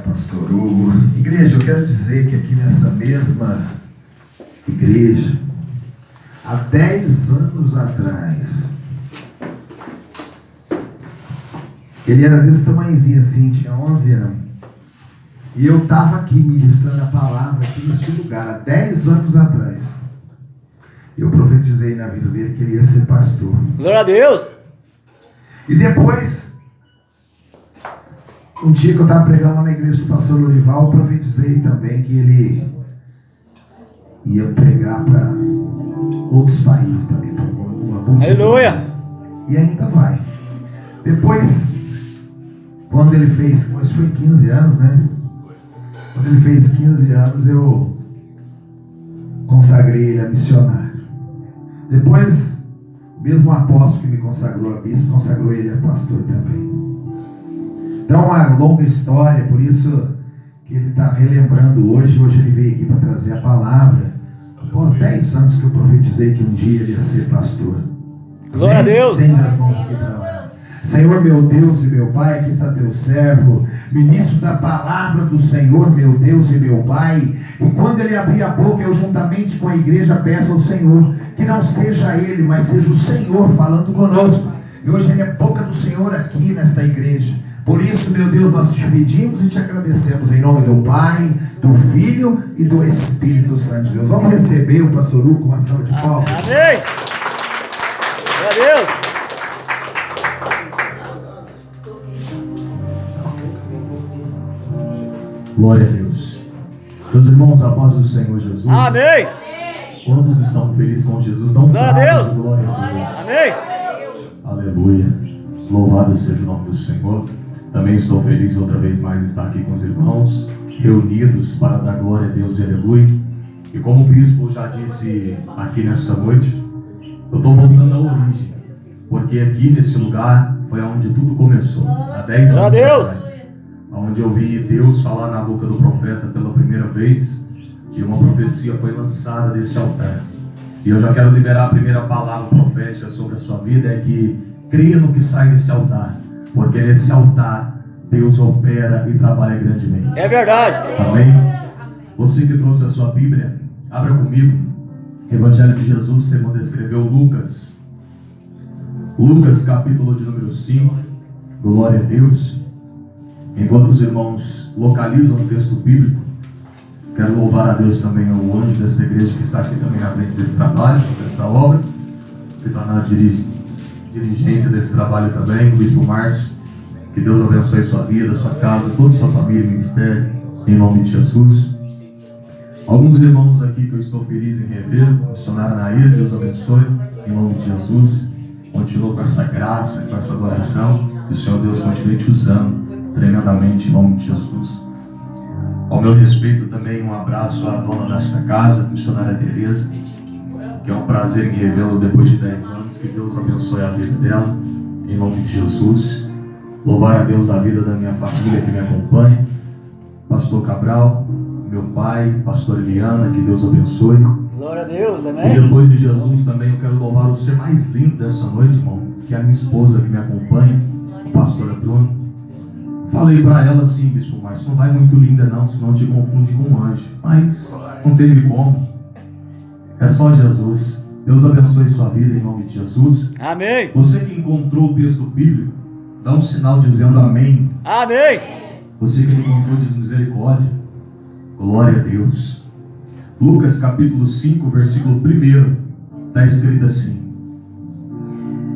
pastor Hugo. Igreja, eu quero dizer que aqui nessa mesma igreja, há 10 anos atrás, ele era desse tamanhozinho assim, tinha 11 anos. E eu estava aqui ministrando a palavra aqui nesse lugar, há 10 anos atrás. Eu profetizei na vida dele que ele ia ser pastor. Glória a Deus! E depois, um dia que eu estava pregando lá na igreja do pastor Lorival, eu profetizei também que ele ia pregar para outros países também, para uma multidão. E ainda vai. Depois, quando ele fez, mas foi 15 anos, né? Quando ele fez 15 anos, eu consagrei ele a missionário. Depois, mesmo o apóstolo que me consagrou a bispo, consagrou ele a pastor também. Então é uma longa história, por isso que ele está relembrando hoje. Hoje ele veio aqui para trazer a palavra. Após 10 anos que eu profetizei que um dia ele ia ser pastor. Glória a Deus! Estende as mãos aqui para lá. Senhor, meu Deus e meu Pai, aqui está teu servo, ministro da palavra do Senhor, meu Deus e meu Pai. E quando ele abrir a boca, eu juntamente com a igreja peço ao Senhor que não seja ele, mas seja o Senhor falando conosco. E hoje ele é boca do Senhor aqui nesta igreja. Por isso, meu Deus, nós te pedimos e te agradecemos em nome do Pai, do Filho e do Espírito Santo de Deus. Vamos receber o pastor Hugo com uma salva de palmas. Amém! Glória a Deus! Glória a Deus. Meus irmãos, a paz do Senhor Jesus. Amém! Quantos estão felizes com Jesus? Dão Glória a Deus! Glória a Deus. Amém! Aleluia. Louvado seja o nome do Senhor. Também estou feliz outra vez mais de estar aqui com os irmãos, reunidos para dar glória a Deus e aleluia. E como o bispo já disse aqui nesta noite, eu estou voltando à origem, porque aqui nesse lugar foi onde tudo começou, há 10 anos atrás, onde eu vi Deus falar na boca do profeta pela primeira vez, e uma profecia foi lançada desse altar. E eu já quero liberar a primeira palavra profética sobre a sua vida, é que creia no que sai desse altar, porque nesse altar Deus opera e trabalha grandemente. É verdade. Amém? Você que trouxe a sua Bíblia, abra comigo, Evangelho de Jesus segundo escreveu Lucas. Lucas capítulo de número 5, glória a Deus. Enquanto os irmãos localizam o texto bíblico, quero louvar a Deus também ao anjo desta igreja que está aqui também na frente desse trabalho, desta obra, que está na dirigência desse trabalho também, o Bispo Márcio. Que Deus abençoe sua vida, sua casa, toda a sua família e ministério, em nome de Jesus. Alguns irmãos aqui que eu estou feliz em rever, missionário Nair, Deus abençoe, em nome de Jesus. Continua com essa graça, com essa adoração, que o Senhor Deus continue te usando tremendamente, em nome de Jesus. Ao meu respeito também um abraço à dona desta casa, missionária Tereza, que é um prazer em revê-la depois de 10 anos, que Deus abençoe a vida dela, em nome de Jesus. Louvar a Deus da vida da minha família que me acompanha, pastor Cabral, meu pai, pastor Eliana, que Deus abençoe. Glória a Deus, amém? E depois de Jesus também eu quero louvar o ser mais lindo dessa noite, irmão, que é a minha esposa que me acompanha, a pastora Bruno. Falei para ela assim, Bispo Márcio, não vai muito linda não, senão te confunde com um anjo. Mas não teve como. É só Jesus. Deus abençoe sua vida em nome de Jesus. Amém! Você que encontrou o texto bíblico, dá um sinal dizendo amém. Amém! Você que encontrou diz misericórdia. Glória a Deus. Lucas capítulo 5, versículo 1, está escrito assim: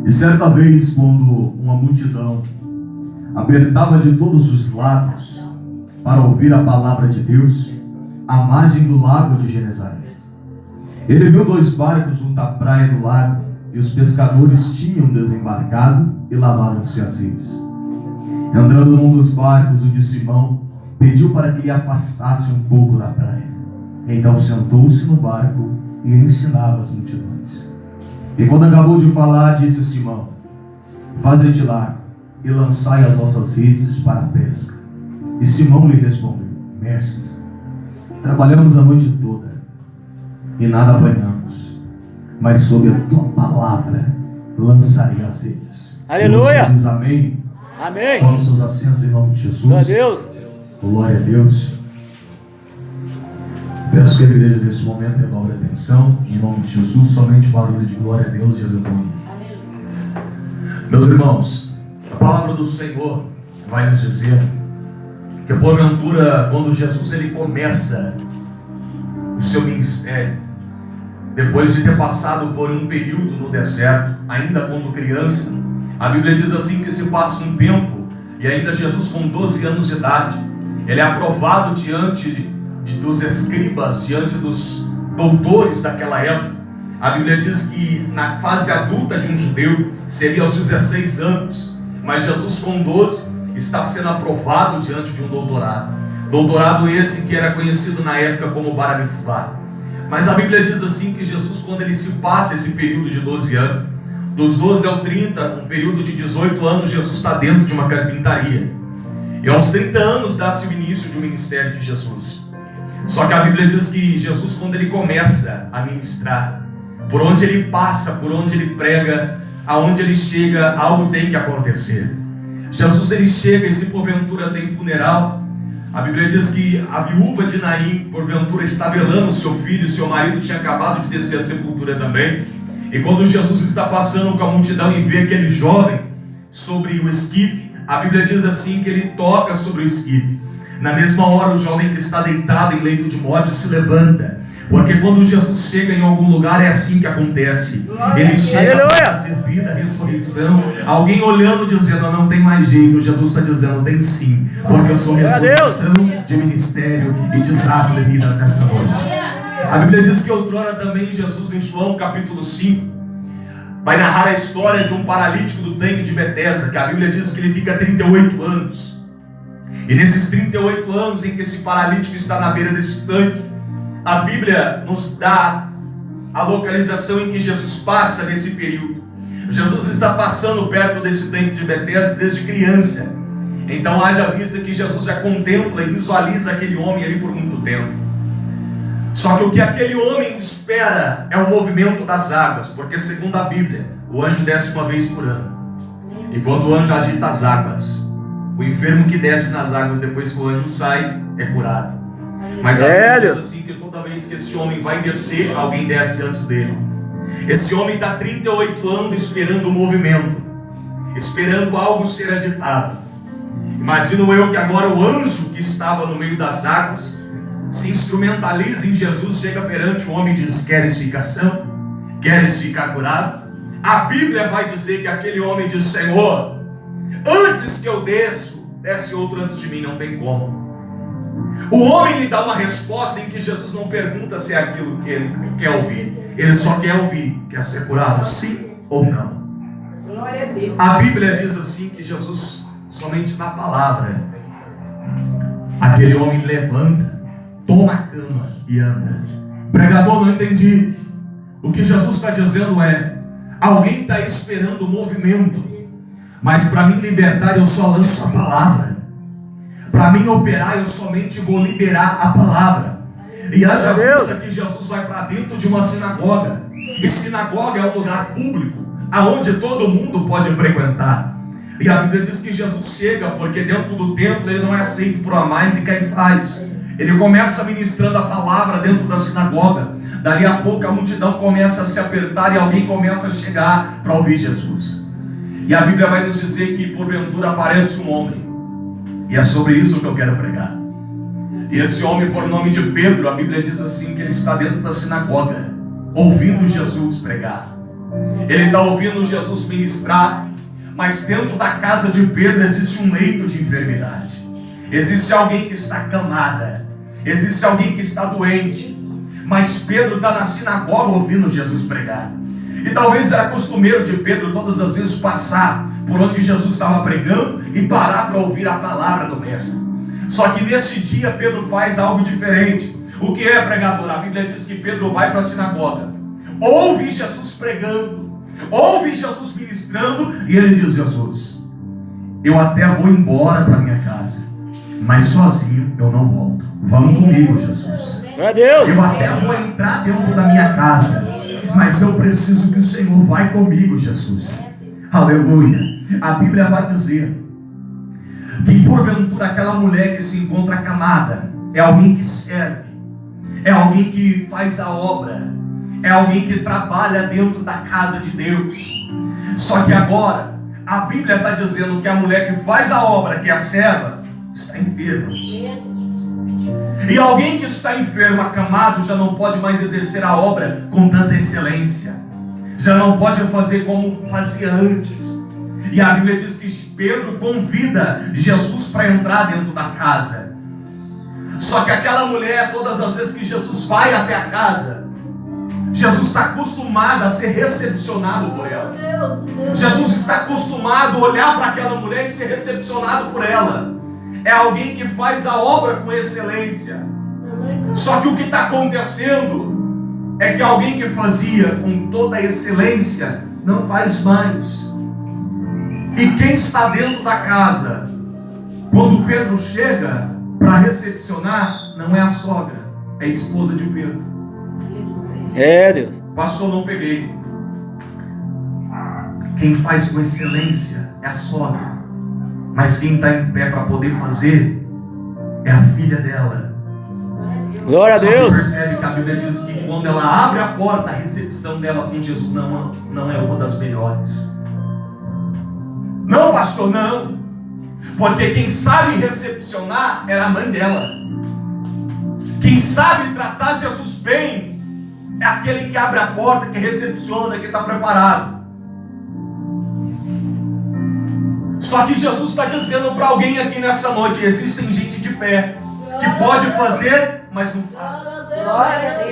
E certa vez, quando uma multidão apertava de todos os lados para ouvir a palavra de Deus, à margem do lago de Genezaré, ele viu 2 barcos junto à praia do lago, e os pescadores tinham desembarcado e lavaram-se as redes. Entrando num dos barcos, o de Simão pediu para que lhe afastasse um pouco da praia. Então sentou-se no barco e ensinava as multidões. E quando acabou de falar, disse a Simão: Faze de largo e lançai as vossas redes para a pesca. E Simão lhe respondeu: Mestre, trabalhamos a noite toda e nada apanhamos, mas sob a tua palavra lançarei as redes. Aleluia! Você diz amém? Amém! Tome seus assentos em nome de Jesus. Glória a Deus! Glória a Deus. Peço que a igreja nesse momento redobre a atenção. Em nome de Jesus, somente barulho de glória a Deus e aleluia. Meus irmãos, a palavra do Senhor vai nos dizer que porventura, quando Jesus ele começa o seu ministério, depois de ter passado por um período no deserto, ainda quando criança, a Bíblia diz assim que se passa um tempo, e ainda Jesus com 12 anos de idade, ele é aprovado diante dos escribas, diante dos doutores daquela época. A Bíblia diz que na fase adulta de um judeu seria aos 16 anos, mas Jesus com 12 está sendo aprovado diante de um doutorado. Doutorado esse que era conhecido na época como Bar Mitzvah. Mas a Bíblia diz assim que Jesus, quando ele se passa esse período de 12 anos, dos 12 ao 30, um período de 18 anos, Jesus está dentro de uma carpintaria. E aos 30 anos dá-se o início do ministério de Jesus. Só que a Bíblia diz que Jesus, quando ele começa a ministrar, por onde ele passa, por onde ele prega, aonde ele chega, algo tem que acontecer. Jesus ele chega e se porventura tem funeral, a Bíblia diz que a viúva de Naim, porventura, está velando o seu filho, seu marido tinha acabado de descer a sepultura também. E quando Jesus está passando com a multidão e vê aquele jovem sobre o esquife, a Bíblia diz assim que ele toca sobre o esquife. Na mesma hora o jovem que está deitado em leito de morte se levanta. Porque quando Jesus chega em algum lugar é assim que acontece. Ele chega para trazer vida, ressurreição. Alguém olhando dizendo, não tem mais jeito. Jesus está dizendo, tem sim. Porque eu sou ressurreição de ministério e desato de vidas nesta noite. A Bíblia diz que outrora também Jesus em João capítulo 5 vai narrar a história de um paralítico do tanque de Betesda, que a Bíblia diz que ele fica 38 anos. E nesses 38 anos em que esse paralítico está na beira desse tanque, a Bíblia nos dá a localização em que Jesus passa nesse período. Jesus está passando perto desse tanque de Betesda desde criança. Então haja vista que Jesus já contempla e visualiza aquele homem ali por muito tempo. Só que o que aquele homem espera é o movimento das águas, porque segundo a Bíblia, o anjo desce uma vez por ano. E quando o anjo agita as águas, o enfermo que desce nas águas depois que o anjo sai é curado. Mas a Bíblia diz assim que toda vez que esse homem vai descer, alguém desce antes dele. Esse homem está 38 anos esperando o movimento, esperando algo ser agitado. Imagino eu que agora o anjo que estava no meio das águas se instrumentaliza em Jesus, chega perante o homem e diz, queres ficar são? Queres ficar curado? A Bíblia vai dizer que aquele homem diz, Senhor, antes que eu desce outro antes de mim, não tem como. O homem lhe dá uma resposta em que Jesus não pergunta se é aquilo que ele quer ouvir. Ele só quer ouvir, quer ser curado, sim ou não. Glória a Deus. A Bíblia diz assim que Jesus, somente na palavra, aquele homem levanta, toma a cama e anda. Pregador, não entendi. O que Jesus está dizendo é, alguém está esperando o movimento, mas para me libertar eu só lanço a palavra. Para mim operar, eu somente vou liberar a palavra. E haja vista que Jesus vai para dentro de uma sinagoga. E sinagoga é um lugar público, aonde todo mundo pode frequentar. E a Bíblia diz que Jesus chega, porque dentro do templo ele não é aceito por Anás e Caifás. Ele começa ministrando a palavra dentro da sinagoga. Dali a pouco a multidão começa a se apertar e alguém começa a chegar para ouvir Jesus. E a Bíblia vai nos dizer que porventura aparece um homem. E é sobre isso que eu quero pregar. E esse homem, por nome de Pedro, a Bíblia diz assim que ele está dentro da sinagoga, ouvindo Jesus pregar. Ele está ouvindo Jesus ministrar, mas dentro da casa de Pedro existe um leito de enfermidade. Existe alguém que está acamada, existe alguém que está doente, mas Pedro está na sinagoga ouvindo Jesus pregar. E talvez era costumeiro de Pedro todas as vezes passar por onde Jesus estava pregando e parar para ouvir a palavra do mestre. Só que nesse dia Pedro faz algo diferente. O que é, pregador? A Bíblia diz que Pedro vai para a sinagoga, ouve Jesus pregando, ouve Jesus ministrando, e ele diz, Jesus, eu até vou embora para minha casa, mas sozinho eu não volto. Vamos comigo, Jesus. Eu até vou entrar dentro da minha casa, mas eu preciso que o Senhor vai comigo, Jesus. Aleluia. A Bíblia vai dizer, que porventura aquela mulher que se encontra acamada é alguém que serve, é alguém que faz a obra, é alguém que trabalha dentro da casa de Deus. Só que agora a Bíblia está dizendo que a mulher que faz a obra, que é a serva, está enferma. E alguém que está enfermo, acamado, já não pode mais exercer a obra com tanta excelência, já não pode fazer como fazia antes. E a Bíblia diz que Pedro convida Jesus para entrar dentro da casa. Só que aquela mulher, todas as vezes que Jesus vai até a casa, Jesus está acostumado a ser recepcionado por ela. Jesus está acostumado a olhar para aquela mulher e ser recepcionado por ela. É alguém que faz a obra com excelência. Só que o que está acontecendo é que alguém que fazia com toda a excelência não faz mais. E quem está dentro da casa, quando Pedro chega para recepcionar, não é a sogra, é a esposa de Pedro. É, Deus. Pastor, não peguei. Quem faz com excelência é a sogra, mas quem está em pé para poder fazer é a filha dela. Glória a Só que Deus. percebe que a Bíblia diz que quando ela abre a porta, a recepção dela com Jesus não é uma das melhores. Não, pastor, não. Porque quem sabe recepcionar era a mãe dela. Quem sabe tratar Jesus bem é aquele que abre a porta, que recepciona, que está preparado. Só que Jesus está dizendo para alguém aqui nessa noite: existem gente de pé que pode fazer, mas não faz.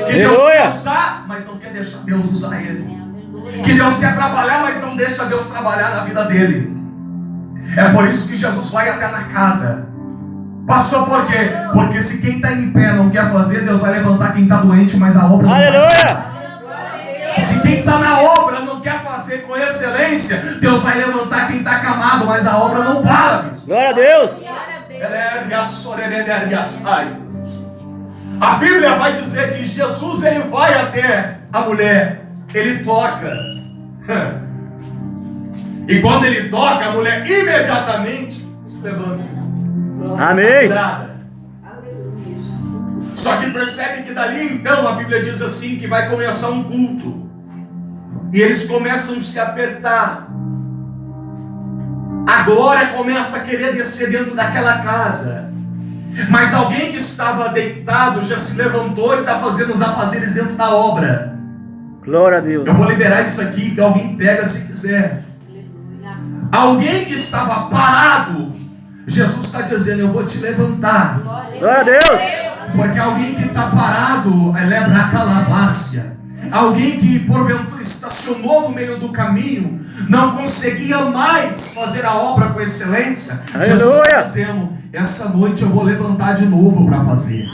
Que Deus quer usar, mas não quer deixar Deus usar ele. Que Deus quer trabalhar, mas não deixa Deus trabalhar na vida dele. É por isso que Jesus vai até na casa. Pastor, por quê? Porque se quem está em pé não quer fazer, Deus vai levantar quem está doente, mas a obra não vai. Aleluia. Se quem está na obra não quer fazer com excelência, Deus vai levantar quem está acamado, mas a obra não para. Glória a Deus. A Bíblia vai dizer que Jesus ele vai até a mulher, ele toca. E quando ele toca, a mulher imediatamente se levanta. Amém. Só que percebe que dali então a Bíblia diz assim que vai começar um culto. E eles começam a se apertar. A glória começa a querer descer dentro daquela casa. Mas alguém que estava deitado já se levantou e está fazendo os afazeres dentro da obra. Glória a Deus. Eu vou liberar isso aqui, que alguém pega se quiser. Alguém que estava parado, Jesus está dizendo: eu vou te levantar. Glória a Deus. Porque alguém que está parado lembra a calavácia. Alguém que porventura estacionou no meio do caminho, não conseguia mais fazer a obra com excelência. Aleluia. Jesus está dizendo: essa noite eu vou levantar de novo para fazer.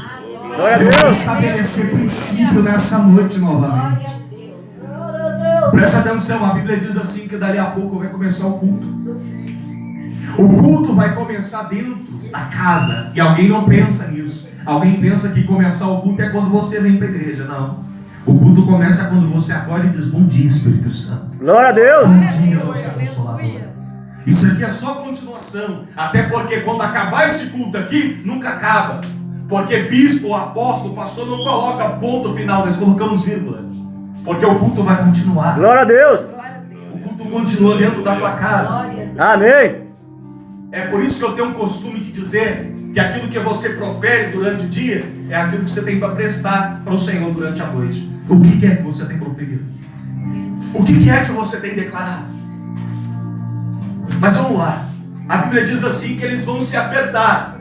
Glória a Eu vou Deus. estabelecer princípio nessa noite novamente. Presta atenção, a Bíblia diz assim que dali a pouco vai começar o culto. O culto vai começar dentro da casa. E alguém não pensa nisso. Alguém pensa que começar o culto é quando você vem para a igreja. Não. O culto começa quando você acorda e diz: bom dia, Espírito Santo. Glória a Deus. Bom dia, nosso Consolador. Isso aqui é só continuação. Até porque quando acabar esse culto aqui, nunca acaba. Porque bispo, apóstolo, pastor não coloca ponto final, nós colocamos vírgula. Porque o culto vai continuar. Glória a Deus. O culto continua dentro da tua casa. Amém. É por isso que eu tenho um costume de dizer que aquilo que você profere durante o dia é aquilo que você tem para prestar para o Senhor durante a noite. O que é que você tem proferido? O que é que você tem declarado? Mas vamos lá. A Bíblia diz assim que eles vão se apertar.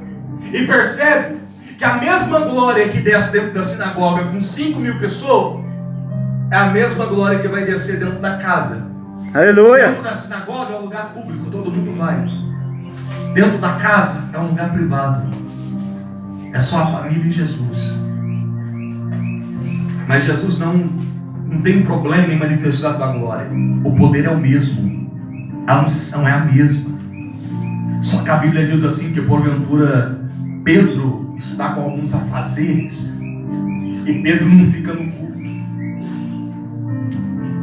E percebe que a mesma glória que desce dentro da sinagoga com 5.000 pessoas é a mesma glória que vai descer dentro da casa. Aleluia. Dentro da sinagoga é um lugar público, todo mundo vai. Dentro da casa é um lugar privado. É só a família e Jesus. Mas Jesus não tem problema em manifestar a tua glória. O poder é o mesmo. A unção é a mesma. Só que a Bíblia diz assim que porventura Pedro está com alguns afazeres. E Pedro não fica no culto.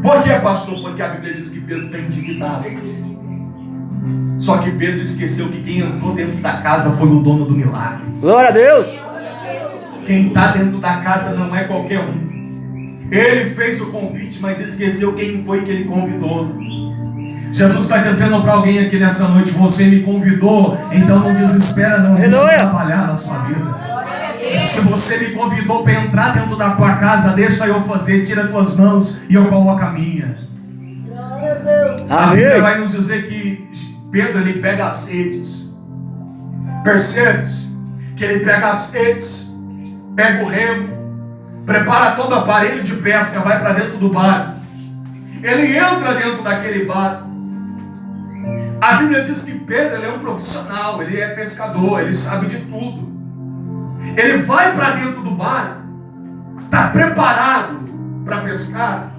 Por que, pastor? Porque a Bíblia diz que Pedro está indignado. Só que Pedro esqueceu que quem entrou dentro da casa foi o dono do milagre. Glória a Deus. Quem está dentro da casa não é qualquer um. Ele fez o convite, mas esqueceu quem foi que ele convidou. Jesus está dizendo para alguém aqui nessa noite: você me convidou, então não desespera, não, deixa eu trabalhar na sua vida. Se você me convidou para entrar dentro da tua casa, deixa eu fazer, tira tuas mãos e eu coloco a minha. A Bíblia vai nos dizer que Pedro, ele pega as redes. Percebes que ele pega as redes, pega o remo, prepara todo o aparelho de pesca, vai para dentro do barco. Ele entra dentro daquele barco. A Bíblia diz que Pedro, ele é um profissional, ele é pescador, ele sabe de tudo. Ele vai para dentro do barco, está preparado para pescar.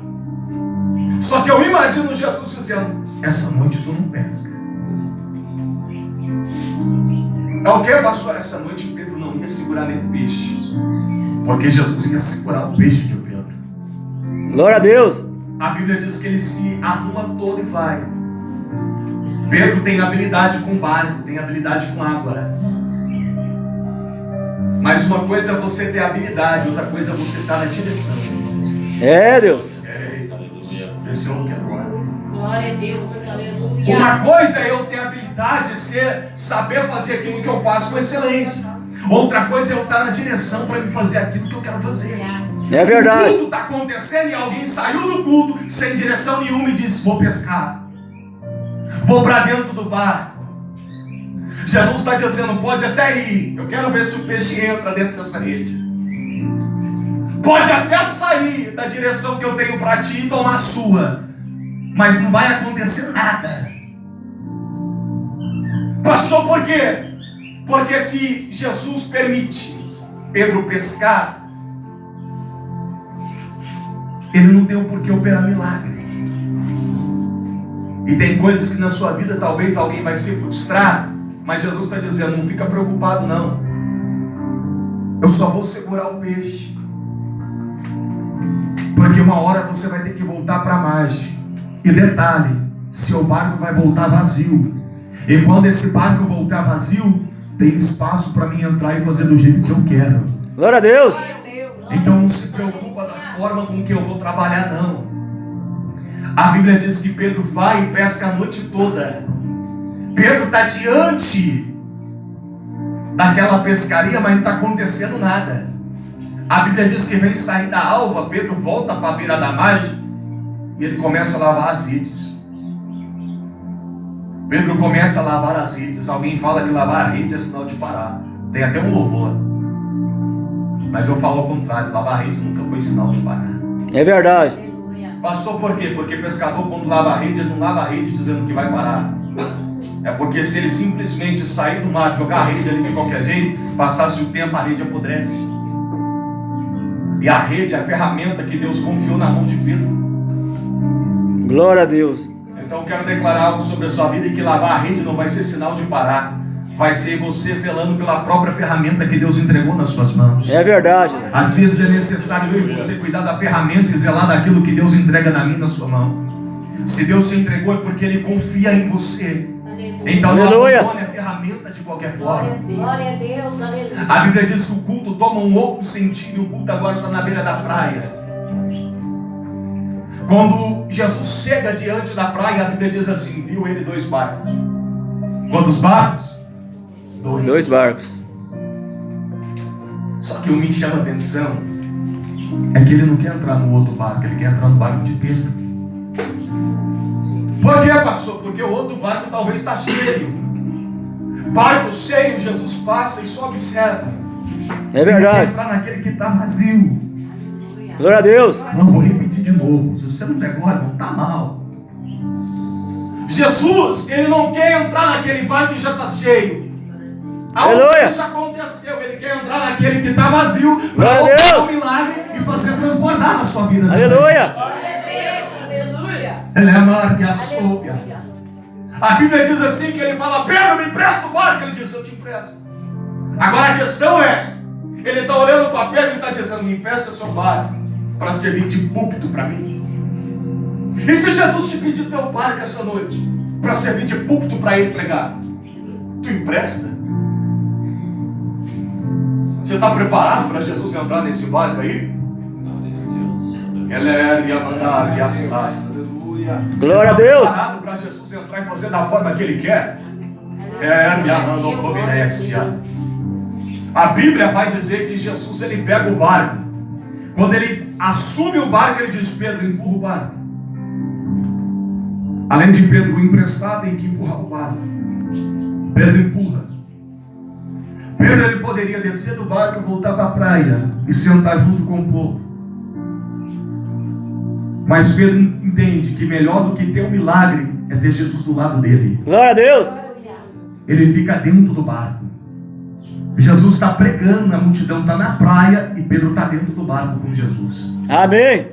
Só que eu imagino Jesus dizendo: essa noite tu não pesca. É o que, pastor? Essa noite Pedro não ia segurar nem peixe, porque Jesus ia segurar o peixe de Pedro. Glória a Deus. A Bíblia diz que ele se arruma todo e vai. Pedro tem habilidade com barco, tem habilidade com água. Mas uma coisa é você ter habilidade, outra coisa é você estar na direção. É, Deus. Eita, Deus. Desceu aqui agora. Glória a Deus, aleluia. Uma coisa é eu ter habilidade, saber fazer aquilo que eu faço com excelência. Outra coisa é eu estar na direção para me fazer aquilo que eu quero fazer. É verdade. O culto está acontecendo e alguém saiu do culto sem direção nenhuma e disse: vou pescar, vou para dentro do barco. Jesus está dizendo: pode até ir, eu quero ver se o peixe entra dentro dessa rede. Pode até sair da direção que eu tenho para ti e tomar a sua, mas não vai acontecer nada. Pastor, por quê? Porque se Jesus permite Pedro pescar, ele não tem o porquê operar milagre. E tem coisas que na sua vida talvez alguém vai se frustrar, mas Jesus está dizendo: não fica preocupado não, eu só vou segurar o peixe, porque uma hora você vai ter que voltar para a margem. E detalhe, seu barco vai voltar vazio, e quando esse barco voltar vazio, tem espaço para mim entrar e fazer do jeito que eu quero. Glória a Deus. Então não se preocupa da forma com que eu vou trabalhar, não. A Bíblia diz que Pedro vai e pesca a noite toda. Pedro está diante daquela pescaria, mas não está acontecendo nada. A Bíblia diz que vem sair da alva, Pedro volta para a beira da margem e ele começa a lavar as redes. Pedro começa a lavar as redes. Alguém fala que lavar a rede é sinal de parar. Tem até um louvor. Mas eu falo ao contrário, lavar a rede nunca foi sinal de parar. É verdade. Pastor, por quê? Porque pescador, quando lava a rede, ele não lava a rede dizendo que vai parar. É porque se ele simplesmente sair do mar, jogar a rede ali de qualquer jeito, passasse o tempo, a rede apodrece. E a rede é a ferramenta que Deus confiou na mão de Pedro. Glória a Deus. Então eu quero declarar algo sobre a sua vida, e que lavar a rede não vai ser sinal de parar. Vai ser você zelando pela própria ferramenta que Deus entregou nas suas mãos. É verdade. Às vezes é necessário eu e você cuidar da ferramenta e zelar daquilo que Deus entrega na minha, na sua mão. Se Deus se entregou é porque Ele confia em você. Então não abandone a ferramenta de qualquer forma. Glória a Deus, aleluia. A Bíblia diz que o culto toma um outro sentido. O culto agora está na beira da praia. Quando Jesus chega diante da praia, a Bíblia diz assim: viu ele 2 barcos. Quantos barcos? 2 barcos. Só que o que me chama a atenção é que ele não quer entrar no outro barco, ele quer entrar no barco de Pedro. Por quê, pastor? Porque o outro barco talvez está cheio. Barco cheio, Jesus passa e só observa. É verdade. Ele quer entrar naquele que está vazio. Glória a Deus. Não, vou repetir de novo. Se você não pegou, irmão, está mal. Jesus, ele não quer entrar naquele barco que já está cheio. Algo que já aconteceu. Ele quer entrar naquele que está vazio para operar o milagre e fazer transbordar na sua vida. Aleluia. Ele é amar e açougue. A Bíblia diz assim, que ele fala: Pedro, me empresta o barco. Ele diz: eu te empresto. Agora a questão é, ele está olhando para Pedro e está dizendo: me empresta seu barco para servir de púlpito para mim. E se Jesus te pedir teu barco essa noite? para servir de púlpito para ele pregar. Tu empresta? Você está preparado para Jesus entrar nesse barco aí? Ele é mandar e sai. Glória a Deus. Você está preparado para Jesus entrar e fazer da forma que ele quer? É minha providência. A Bíblia vai dizer que Jesus ele pega o barco. Quando ele assume o barco, ele diz: Pedro, empurra o barco. Além de Pedro emprestar, tem que empurrar o barco. Pedro empurra. Pedro ele poderia descer do barco e voltar para a praia e sentar junto com o povo. Mas Pedro entende que melhor do que ter um milagre é ter Jesus do lado dele. Glória a Deus. Ele fica dentro do barco. Jesus está pregando, a multidão está na praia e Pedro está dentro do barco com Jesus. Amém.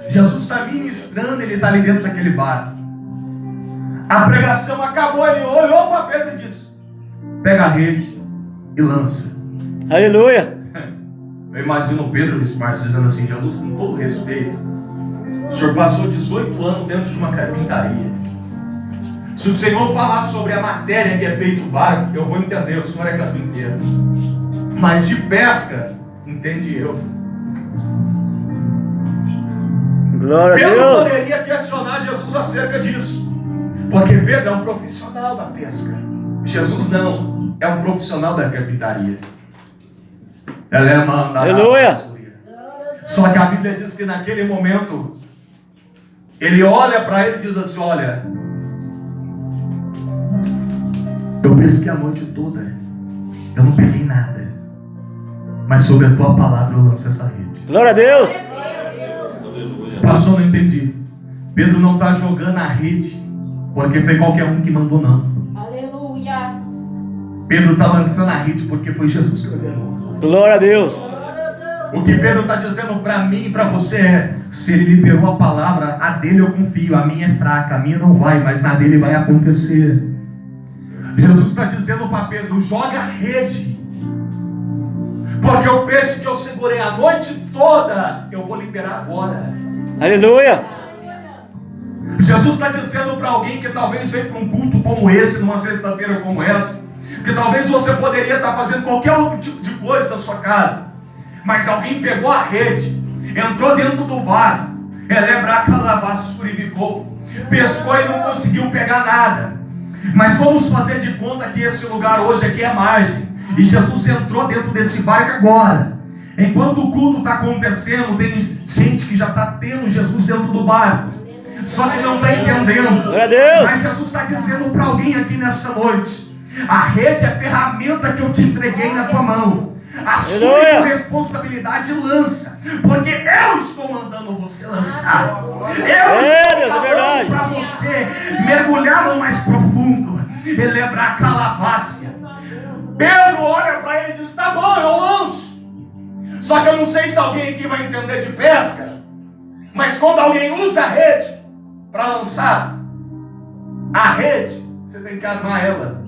Jesus está ministrando, ele está ali dentro daquele barco. A pregação acabou, ele olhou para Pedro e disse: pega a rede e lança. Aleluia. Eu imagino Pedro nesse mar dizendo assim: Jesus, com todo respeito, o senhor passou 18 anos dentro de uma carpintaria. Se o Senhor falar sobre a matéria que é feito o barco, eu vou entender, o Senhor é carpinteiro. Mas de pesca, entendi eu. Glória a Pedro Deus. poderia questionar Jesus acerca disso, porque Pedro é um profissional da pesca. Jesus não, é um profissional da carpintaria. Ela é mandada. Aleluia. Só que a Bíblia diz que naquele momento, ele olha para ele e diz assim: olha, eu pesquei a noite toda, eu não peguei nada, mas sobre a tua palavra eu lanço essa rede. Glória a Deus. Pastor, não entendi. Pedro não está jogando a rede porque foi qualquer um que mandou, não. Aleluia. Pedro está lançando a rede porque foi Jesus que ordenou. Glória a Deus. O que Pedro está dizendo para mim e para você é: se ele liberou a palavra, a dele eu confio, a minha é fraca, a minha não vai, mas na dele vai acontecer. Jesus está dizendo para Pedro: joga a rede, porque o peixe que eu segurei a noite toda, eu vou liberar agora. Aleluia. Jesus está dizendo para alguém que talvez veio para um culto como esse, numa sexta-feira como essa, que talvez você poderia estar fazendo qualquer outro tipo de coisa na sua casa, mas alguém pegou a rede, entrou dentro do barco, pescou e não conseguiu pegar nada. Mas vamos fazer de conta que esse lugar hoje aqui é margem, e Jesus entrou dentro desse barco agora. Enquanto o culto está acontecendo, tem gente que já está tendo Jesus dentro do barco, só que não está entendendo. Mas Jesus está dizendo para alguém aqui nessa noite: a rede é a ferramenta que eu te entreguei na tua mão. Assume a responsabilidade e lança, porque eu estou mandando você lançar. Eu estou falando para você mergulhar no mais profundo e lembrar a calavácia. Pedro olha para ele e diz: tá bom, eu lanço. Só que eu não sei se alguém aqui vai entender de pesca, mas quando alguém usa a rede para lançar, a rede, você tem que armar ela.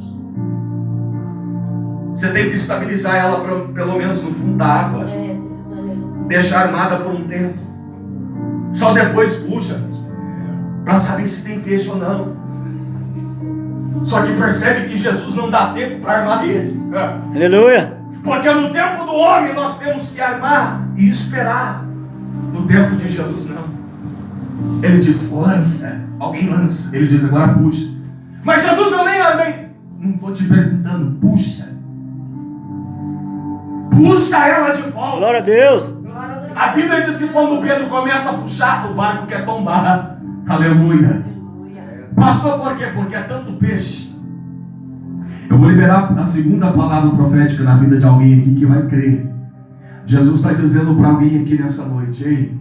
Você tem que estabilizar ela pelo menos no fundo da água. Deixar armada por um tempo. Só depois puxa, para saber se tem peixe ou não. Só que percebe que Jesus não dá tempo para armar rede. Aleluia. Porque no tempo do homem nós temos que armar e esperar. No tempo de Jesus não. Ele diz: lança. Alguém lança. Ele diz: agora puxa. Mas Jesus, eu nem armei. Não estou te perguntando, puxa. Puxa ela de volta. Glória a Deus. A Bíblia diz que quando Pedro começa a puxar, o barco quer tombar. Aleluia. Pastor, por quê? Porque é tanto peixe. Eu vou liberar a segunda palavra profética na vida de alguém aqui que vai crer. Jesus está dizendo para alguém aqui nessa noite: ei,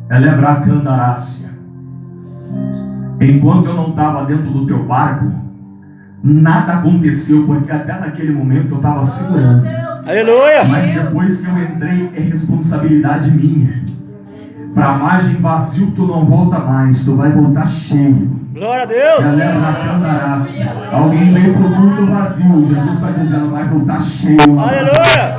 lembrar a candarácia. Enquanto eu não estava dentro do teu barco, nada aconteceu, porque até naquele momento eu estava segurando. Aleluia. Mas depois que eu entrei, é responsabilidade minha. Para a margem vazio tu não volta mais, tu vai voltar cheio. Glória a Deus. Lembra a candarácia. Alguém veio para o culto vazio, Jesus está dizendo: vai voltar cheio. Aleluia.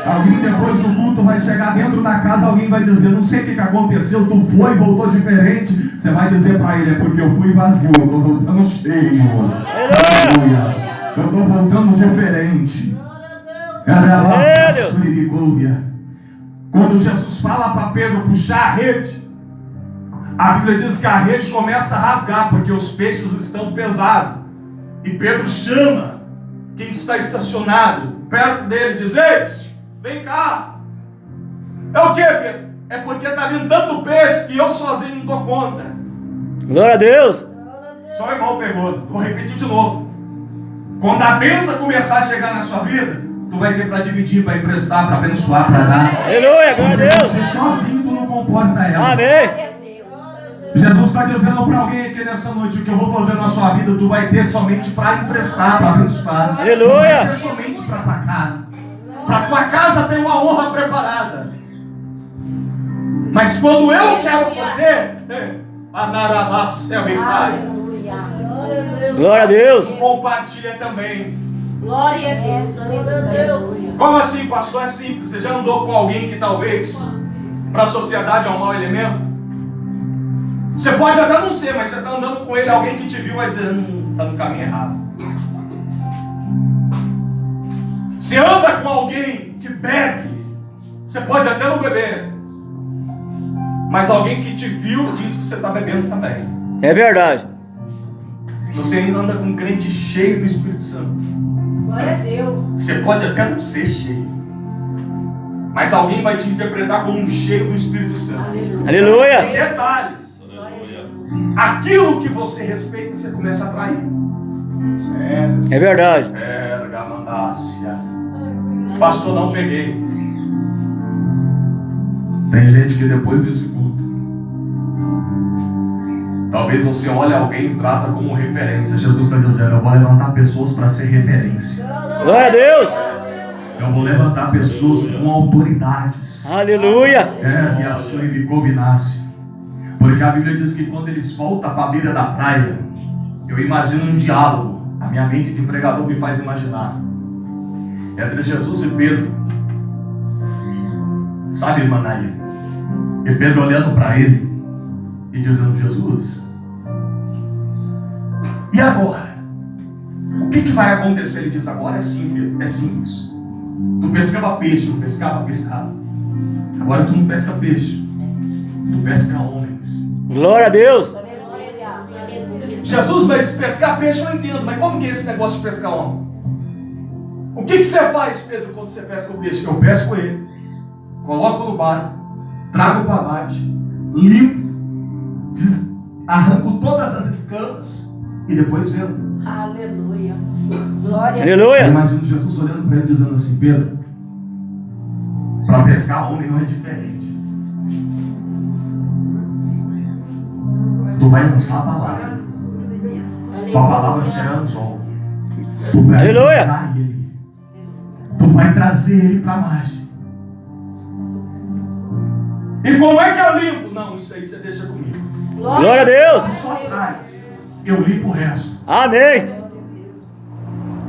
Alguém depois do culto vai chegar dentro da casa, alguém vai dizer, não sei o que aconteceu, tu foi e voltou diferente. Você vai dizer para ele, é porque eu fui vazio, eu estou voltando cheio. Aleluia. Eu estou voltando diferente. Quando Jesus fala para Pedro puxar a rede, a Bíblia diz que a rede começa a rasgar, porque os peixes estão pesados. E Pedro chama quem está estacionado perto dele, diz, ei, vem cá. É o que, Pedro? É porque está vindo tanto peixe que eu sozinho não dou conta. Glória a Deus. Só o irmão pegou. Vou repetir de novo. Quando a bênção começar a chegar na sua vida, tu vai ter para dividir, para emprestar, para abençoar, para dar. Aleluia, glória a Deus. Você sozinho tu não comporta ela. Amém. Jesus está dizendo para alguém aqui nessa noite, o que eu vou fazer na sua vida, tu vai ter somente para emprestar, para abençoar. Aleluia. Não vai ser somente para tua casa. Para tua casa tem uma honra preparada. Mas quando eu quero fazer, Glória a Deus. compartilha também. Glória a Deus. Aleluia. Como assim, pastor? É simples. Você já andou com alguém que talvez para a sociedade é um mau elemento? Você pode até não ser, mas você está andando com ele, alguém que te viu vai dizer, está no caminho errado. Você anda com alguém que bebe, você pode até não beber, mas alguém que te viu diz que você está bebendo também. É verdade. Você ainda anda com um crente cheio do Espírito Santo. Glória a Deus. Você pode até não ser cheio, mas alguém vai te interpretar como um cheio do Espírito Santo. Tem Aleluia. detalhe. Aquilo que você respeita, você começa a atrair. É verdade. Pergamandácia. Pastor, não peguei. Tem gente que depois desse culto, talvez você olhe alguém e trata como referência. Jesus está dizendo, eu vou levantar pessoas para ser referência. Glória a Deus. Eu vou levantar pessoas com autoridades. Aleluia. E a sua ibicovinácia. Porque a Bíblia diz que quando eles voltam para a beira da praia, eu imagino um diálogo. A minha mente de pregador me faz imaginar. Entre Jesus e Pedro. Sabe, irmã Naia? E Pedro olhando para ele e dizendo, Jesus, e agora? O que vai acontecer? Ele diz, agora é simples, é simples. Tu pescava peixe, tu pescava pescado. Agora tu não pesca peixe, tu pesca homens. Glória a Deus. Jesus vai pescar peixe, eu entendo, mas como que é esse negócio de pescar homem? O que você faz, Pedro, quando você pesca o peixe? Eu pesco ele, coloco no barco, trago para baixo, limpo, arranco todas as escamas e depois vendo. Aleluia. Glória a Deus. Eu Aleluia. imagino Jesus olhando para ele dizendo assim, Pedro, para pescar homem não é diferente. Tu vai lançar a palavra. Tua palavra será anzol. Tu vai Aleluia. avisar ele. Tu vai trazer ele para a margem. E como é que eu limpo? Não, isso aí você deixa comigo. Glória a Deus. Tu só traz. Eu limpo o resto. Amém.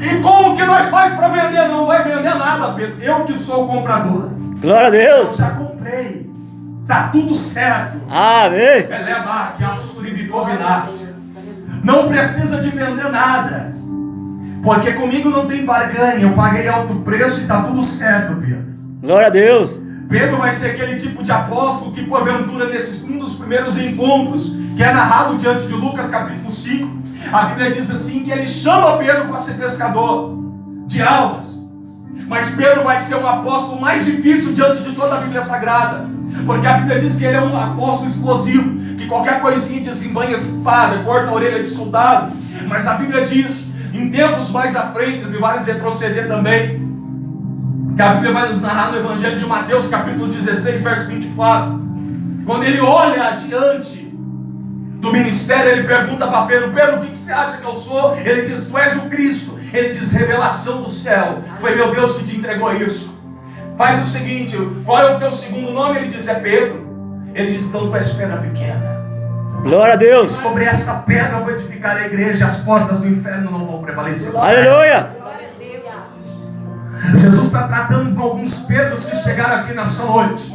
E como que nós faz para vender? Não vai vender nada, Pedro. Eu que sou o comprador. Glória a Eu Deus. já comprei. Tá tudo certo. Amém. Não precisa de vender nada, porque comigo não tem barganha. Eu paguei alto preço e tá tudo certo, Pedro. Glória a Deus. Pedro vai ser aquele tipo de apóstolo que porventura nesses um dos primeiros encontros, que é narrado diante de Lucas capítulo 5, a Bíblia diz assim que ele chama Pedro para ser pescador de almas. Mas Pedro vai ser um apóstolo mais difícil diante de toda a Bíblia Sagrada, porque a Bíblia diz que ele é um apóstolo explosivo, que qualquer coisinha desembanha espada, corta a orelha de soldado. Mas a Bíblia diz, em tempos mais à frente, e vai retroceder também, que a Bíblia vai nos narrar no Evangelho de Mateus, capítulo 16, verso 24. Quando ele olha adiante do ministério, ele pergunta para Pedro, Pedro, o que você acha que eu sou? Ele diz, tu és o Cristo. Ele diz, revelação do céu. Foi meu Deus que te entregou isso. Faz o seguinte, qual é o teu segundo nome? Ele diz, é Pedro. Ele diz, então tu és pedra pequena. Glória a E Deus. sobre esta pedra eu vou edificar a igreja, as portas do inferno não vão prevalecer. Aleluia. Jesus está tratando com alguns Pedros que chegaram aqui nessa noite.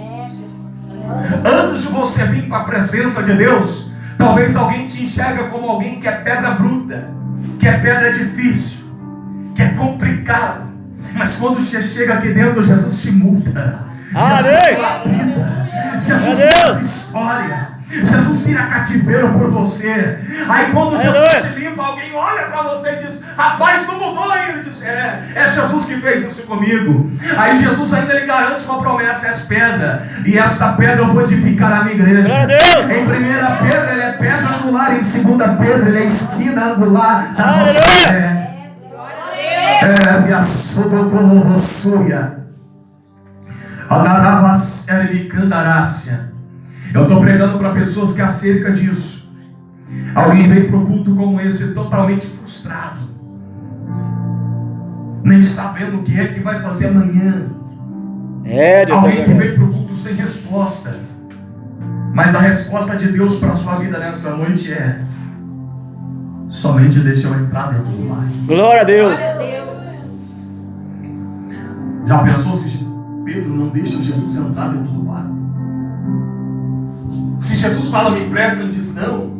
Antes de você vir para a presença de Deus, talvez alguém te enxerga como alguém que é pedra bruta, que é pedra difícil, que é complicado. Mas quando você chega aqui dentro, Jesus te muda, Jesus te lapida, Jesus muda a história, Jesus vira cativeiro por você. Aí quando Jesus te limpa, alguém olha para você e diz: rapaz, tu mudou. E ele diz: é Jesus que fez isso comigo. Aí Jesus ainda lhe garante uma promessa: és pedra, e esta pedra eu vou edificar a minha igreja. Em 1 Pedro ele é pedra angular, em 2 Pedro ele é esquina angular da nossa fé. Eu estou pregando para pessoas que acerca disso. Alguém veio para o culto como esse totalmente frustrado, nem sabendo o que é que vai fazer amanhã. Alguém que veio para o culto sem resposta. Mas a resposta de Deus para a sua vida nessa noite é: somente deixa eu entrar dentro do barco. Glória a Deus. Já pensou se Pedro não deixa Jesus entrar dentro do barco? Se Jesus fala, me empresta, ele diz não.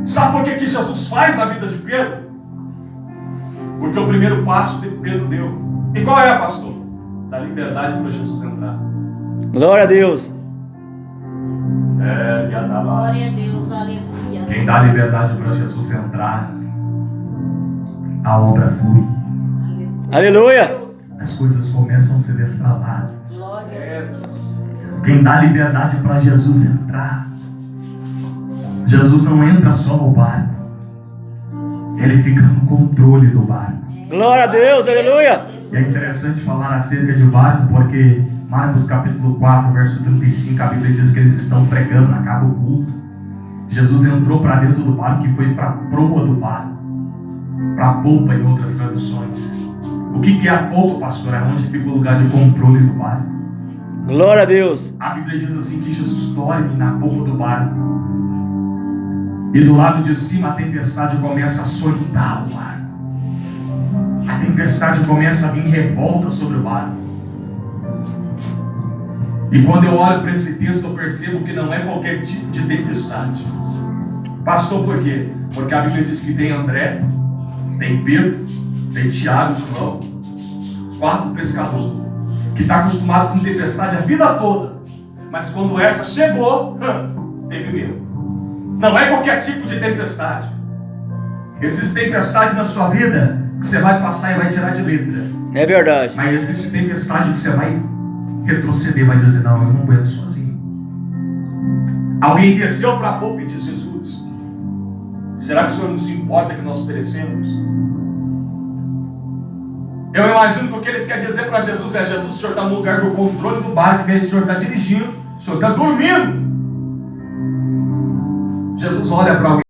Sabe por que Jesus faz na vida de Pedro? Porque o primeiro passo que Pedro deu. E qual é, pastor? Dá liberdade para Jesus entrar. Glória a Deus. Glória a Deus, aleluia. Quem dá liberdade para Jesus entrar, a obra flui. Aleluia. As coisas começam a ser destravadas. Glória a Deus. Quem dá liberdade para Jesus entrar, Jesus não entra só no barco, ele fica no controle do barco. Glória a Deus, aleluia. E é interessante falar acerca de barco, porque Marcos capítulo 4, verso 35, a Bíblia diz que eles estão pregando, acaba o culto. Jesus entrou para dentro do barco e foi para a proa do barco, para a polpa em outras traduções. O que é a polpa, pastor? É onde fica o lugar de controle do barco. Glória a Deus. A Bíblia diz assim que Jesus dorme na polpa do barco. E do lado de cima a tempestade começa a açoitar o barco. A tempestade começa a vir revolta sobre o barco. E quando eu olho para esse texto, eu percebo que não é qualquer tipo de tempestade. Pastor, por quê? Porque a Bíblia diz que tem André, tem Pedro, tem Tiago, João, 4 pescadores, que está acostumado com tempestade a vida toda. Mas quando essa chegou, teve medo. Não é qualquer tipo de tempestade. Existem tempestades na sua vida que você vai passar e vai tirar de letra. É verdade. Mas existe tempestade que você vai retroceder, vai dizer: não, eu não aguento sozinho. Alguém desceu para a polpa e disse: Jesus, será que o Senhor não se importa que nós perecemos? Eu imagino que o que eles querem dizer para Jesus é: Jesus, o Senhor está no lugar do controle do barco, em vez de o Senhor está dirigindo, o Senhor está dormindo. Jesus olha para alguém.